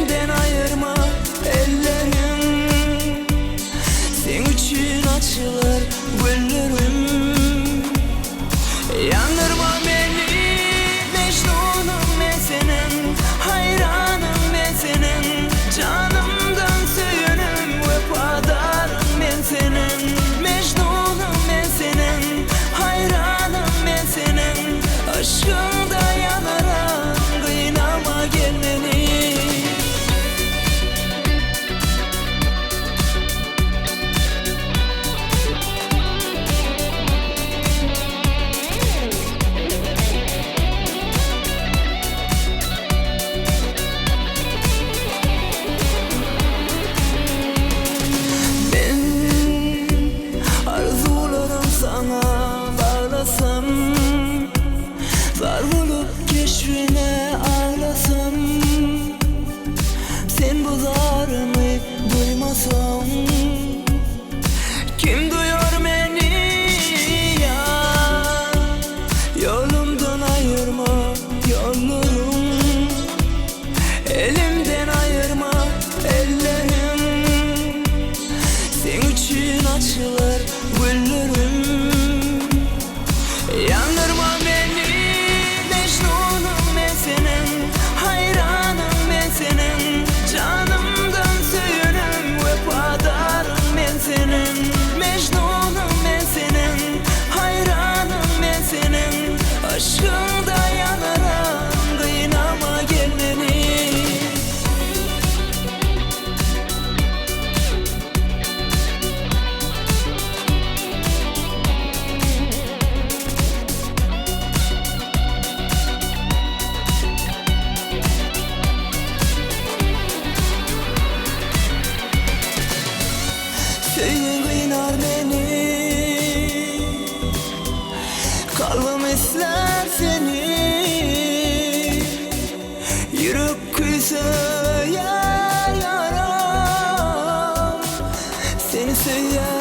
elimden ayırma ellerim. Sen için açılır güllerim. Yandırma beni Mecnunum ben senin, hayranım ben senin, canımdan söyünüm vefadarım ben senin. Mecnunum ben senin, hayranım ben senin, aşkında yanarım, kıynama gel beni. Sana bağlasam, sarılıp keşfine ağlasam, sen bu zarımı duymasan, kim duyuyor beni ya? Yolumdan ayırma yollarım, elimden ayırma ellerim. Sen için açılır güllerim. Yandırma beni Mecnunum ben senin, hayranım ben senin, canımdan söyünüm vefadarım ben senin. Mecnunum ben senin, hayranım ben senin, aşkında yanarım, kıynama gel beni. Söyün kıynar beni, kalbim ister seni, yürek kuysa yar yaram, seni söyler.